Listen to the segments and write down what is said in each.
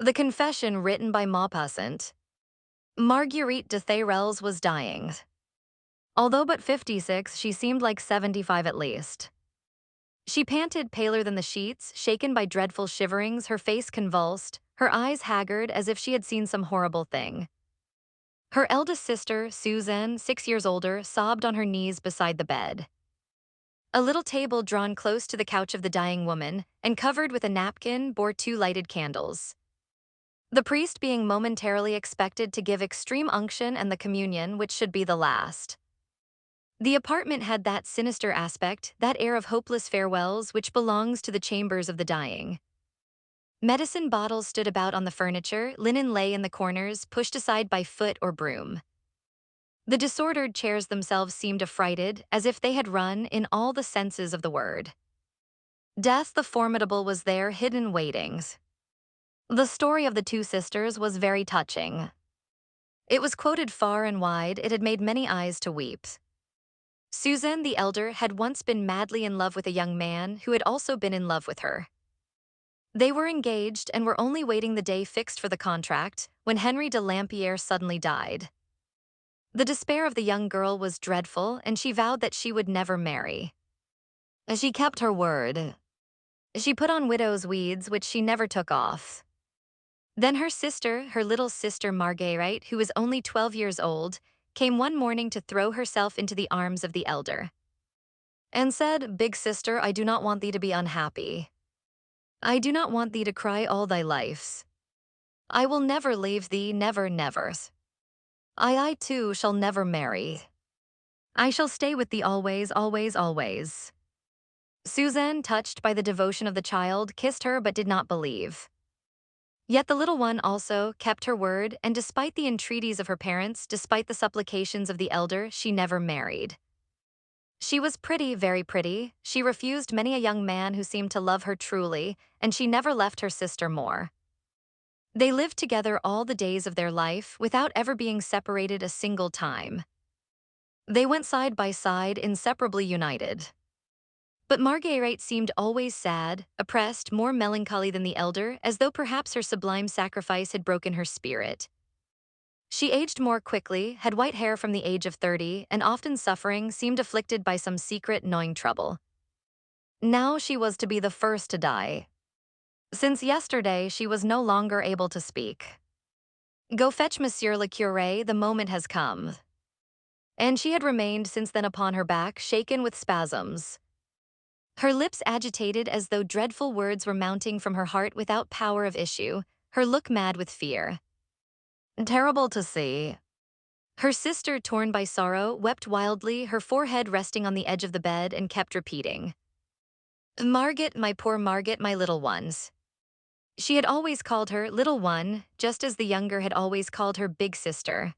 The confession written by Maupassant. Marguerite de Thérèse was dying. Although but 56, she seemed like 75 at least. She panted paler than the sheets, shaken by dreadful shiverings, her face convulsed, her eyes haggard as if she had seen some horrible thing. Her eldest sister, Suzanne, 6 years older, sobbed on her knees beside the bed. A little table drawn close to the couch of the dying woman and covered with a napkin bore 2 lighted candles. The priest being momentarily expected to give extreme unction and the communion, which should be the last. The apartment had that sinister aspect, that air of hopeless farewells which belongs to the chambers of the dying. Medicine bottles stood about on the furniture, linen lay in the corners, pushed aside by foot or broom. The disordered chairs themselves seemed affrighted, as if they had run in all the senses of the word. Death the formidable was there, hidden waiting. The story of the 2 sisters was very touching. It was quoted far and wide, it had made many eyes to weep. Suzanne the elder had once been madly in love with a young man who had also been in love with her. They were engaged and were only waiting the day fixed for the contract when Henry de Lampierre suddenly died. The despair of the young girl was dreadful, and she vowed that she would never marry. She kept her word. She put on widow's weeds, which she never took off. Then her sister, her little sister Marguerite, who was only 12 years old, came one morning to throw herself into the arms of the elder, and said, "Big sister, I do not want thee to be unhappy. I do not want thee to cry all thy lives. I will never leave thee, never, never. I too shall never marry. I shall stay with thee always, always, always." Suzanne, touched by the devotion of the child, kissed her but did not believe. Yet the little one also kept her word, and despite the entreaties of her parents, despite the supplications of the elder, she never married. She was pretty, very pretty. She refused many a young man who seemed to love her truly, and she never left her sister more. They lived together all the days of their life without ever being separated a single time. They went side by side, inseparably united. But Marguerite seemed always sad, oppressed, more melancholy than the elder, as though perhaps her sublime sacrifice had broken her spirit. She aged more quickly, had white hair from the age of 30, and often suffering, seemed afflicted by some secret, gnawing trouble. Now she was to be the first to die. Since yesterday, she was no longer able to speak. "Go fetch Monsieur le Curé, the moment has come." And she had remained since then upon her back, shaken with spasms. Her lips agitated as though dreadful words were mounting from her heart without power of issue, her look mad with fear. Terrible to see. Her sister, torn by sorrow, wept wildly, her forehead resting on the edge of the bed, and kept repeating, "Margit, my poor Margit, my little ones." She had always called her little one, just as the younger had always called her big sister.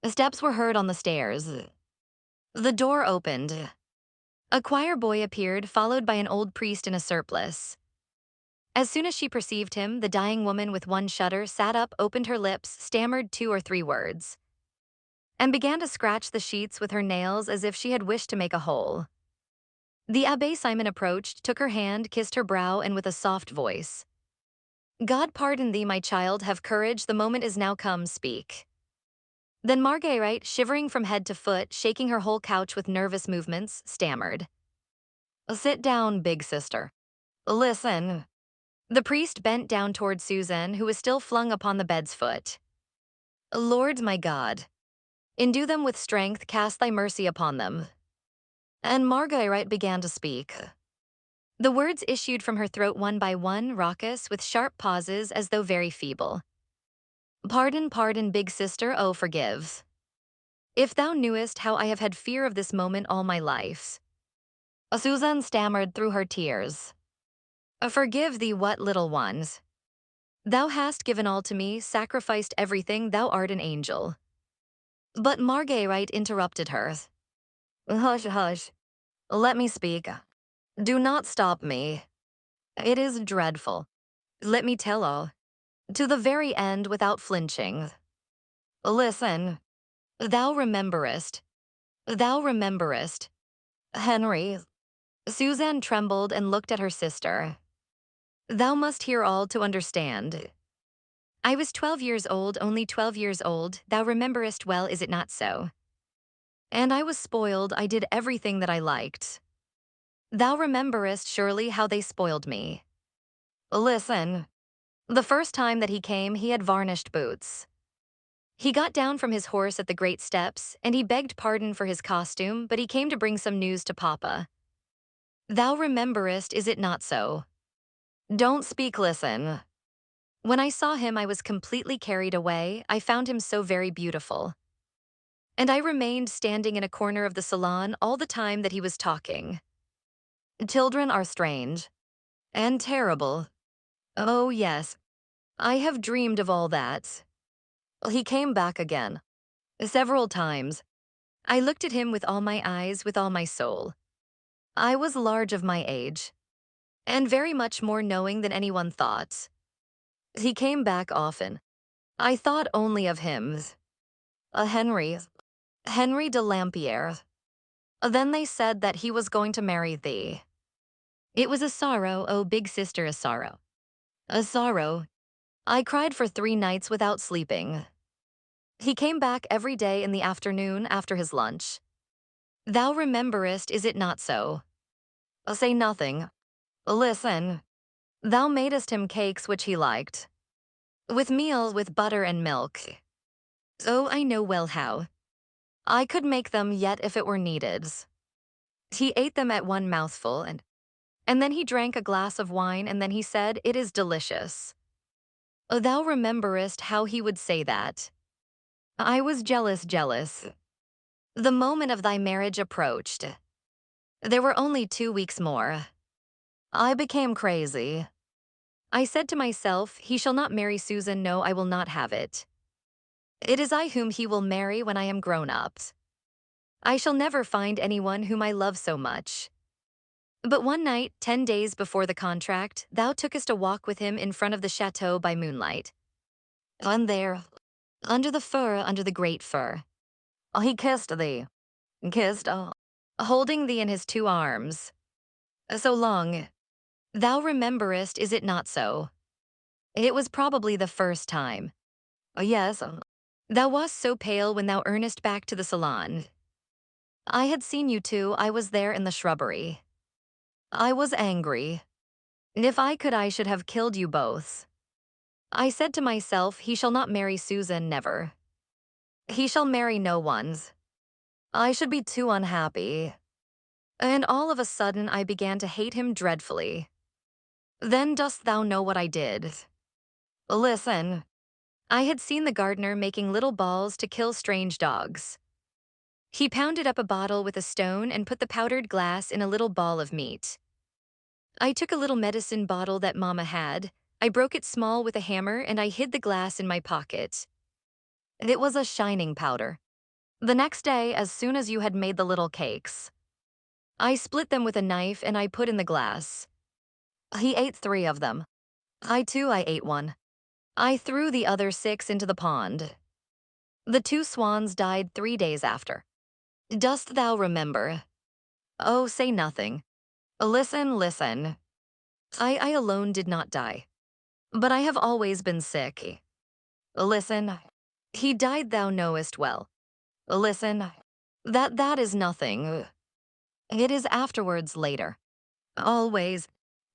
The steps were heard on the stairs. The door opened. A choir boy appeared, followed by an old priest in a surplice. As soon as she perceived him, the dying woman with one shudder sat up, opened her lips, stammered 2 or 3 words, and began to scratch the sheets with her nails as if she had wished to make a hole. The Abbé Simon approached, took her hand, kissed her brow, and with a soft voice, "God pardon thee, my child, have courage, the moment is now come, speak." Then Marguerite, shivering from head to foot, shaking her whole couch with nervous movements, stammered, "Sit down, big sister. Listen." The priest bent down toward Suzanne, who was still flung upon the bed's foot. "Lord my God, endue them with strength, cast thy mercy upon them." And Marguerite began to speak. The words issued from her throat one by one, raucous, with sharp pauses as though very feeble. "Pardon, pardon, big sister, oh, forgive. If thou knewest how I have had fear of this moment all my life." Suzanne stammered through her tears, "Forgive thee what, little ones? Thou hast given all to me, sacrificed everything, thou art an angel." But Marguerite interrupted her. "Hush, hush. Let me speak. Do not stop me. It is dreadful. Let me tell all, to the very end without flinching. Listen. Thou rememberest. Thou rememberest. Henry." Suzanne trembled and looked at her sister. "Thou must hear all to understand. I was 12 years old, only 12 years old, thou rememberest well, is it not so? And I was spoiled, I did everything that I liked. Thou rememberest surely how they spoiled me. Listen. The first time that he came, he had varnished boots. He got down from his horse at the great steps, and he begged pardon for his costume, but he came to bring some news to Papa. Thou rememberest, is it not so? Don't speak, listen. When I saw him, I was completely carried away. I found him so very beautiful. And I remained standing in a corner of the salon all the time that he was talking. Children are strange. And terrible. Oh, yes. I have dreamed of all that. He came back again. Several times. I looked at him with all my eyes, with all my soul. I was large of my age. And very much more knowing than anyone thought. He came back often. I thought only of him. Henry de Lampierre. Then they said that he was going to marry thee. It was a sorrow, oh big sister, a sorrow. A sorrow. I cried for 3 nights without sleeping. He came back every day in the afternoon after his lunch. Thou rememberest, is it not so? Say nothing. Listen. Thou madest him cakes which he liked. With meal, with butter and milk. Oh, I know well how. I could make them yet if it were needed. He ate them at one mouthful, and then he drank a glass of wine, and then he said, it is delicious. Thou rememberest how he would say that. I was jealous. The moment of thy marriage approached. There were only 2 weeks more. I became crazy. I said to myself, he shall not marry Susan, no, I will not have it. It is I whom he will marry when I am grown up. I shall never find anyone whom I love so much. But one night, 10 days before the contract, thou tookest a walk with him in front of the chateau by moonlight. And there, under the great fir, he kissed thee. Kissed, holding thee in his 2 arms. So long. Thou rememberest, is it not so? It was probably the first time. Yes. Thou wast so pale when thou earnest back to the salon. I had seen you two, I was there in the shrubbery. I was angry. If I could, I should have killed you both. I said to myself, he shall not marry Susan, never. He shall marry no one's. I should be too unhappy. And all of a sudden I began to hate him dreadfully. Then dost thou know what I did? Listen. I had seen the gardener making little balls to kill strange dogs. He pounded up a bottle with a stone and put the powdered glass in a little ball of meat. I took a little medicine bottle that Mama had. I broke it small with a hammer and I hid the glass in my pocket. It was a shining powder. The next day, as soon as you had made the little cakes, I split them with a knife and I put in the glass. He ate 3 of them. I ate one. I threw the other 6 into the pond. The 2 swans died 3 days after. Dost thou remember? Oh, say nothing. Listen. I alone did not die. But I have always been sick. Listen. He died, thou knowest well. Listen. That is nothing. It is afterwards, later. Always.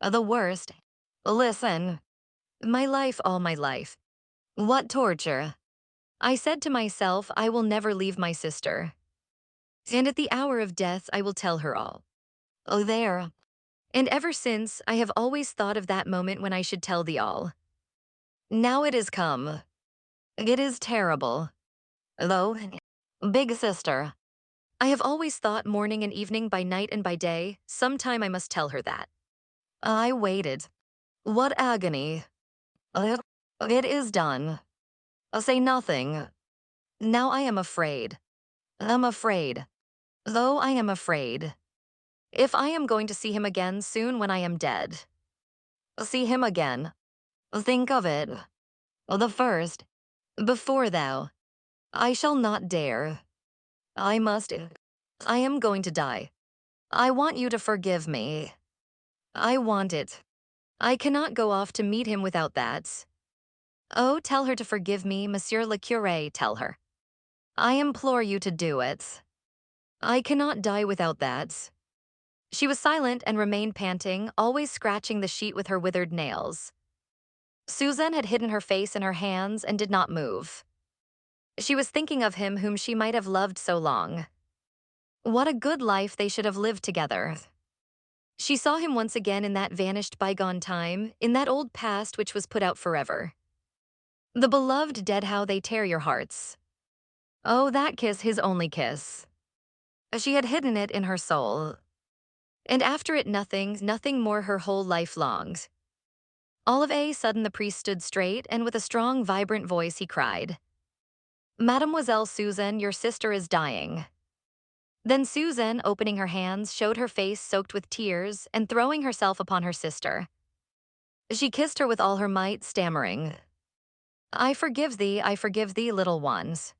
The worst. Listen. My life, all my life. What torture. I said to myself, I will never leave my sister. And at the hour of death, I will tell her all. Oh, there. And ever since, I have always thought of that moment when I should tell thee all. Now it is come. It is terrible. Though, big sister, I have always thought morning and evening, by night and by day, sometime I must tell her that. I waited. What agony. It is done. Say nothing. Now I am afraid. I'm afraid. Though I am afraid. If I am going to see him again soon when I am dead. See him again. Think of it. The first. Before thou. I shall not dare. I must. I am going to die. I want you to forgive me. I want it. I cannot go off to meet him without that. Oh, tell her to forgive me, Monsieur le Curé, tell her. I implore you to do it. I cannot die without that. She was silent and remained panting, always scratching the sheet with her withered nails. Suzanne had hidden her face in her hands and did not move. She was thinking of him whom she might have loved so long. What a good life they should have lived together. She saw him once again in that vanished bygone time, in that old past which was put out forever. The beloved dead, how they tear your hearts. Oh, that kiss, his only kiss. She had hidden it in her soul. And after it nothing more her whole life longed. All of a sudden the priest stood straight, and with a strong, vibrant voice he cried, Mademoiselle Suzanne, your sister is dying. Then Suzanne, opening her hands, showed her face soaked with tears, and throwing herself upon her sister. She kissed her with all her might, stammering, I forgive thee, little ones.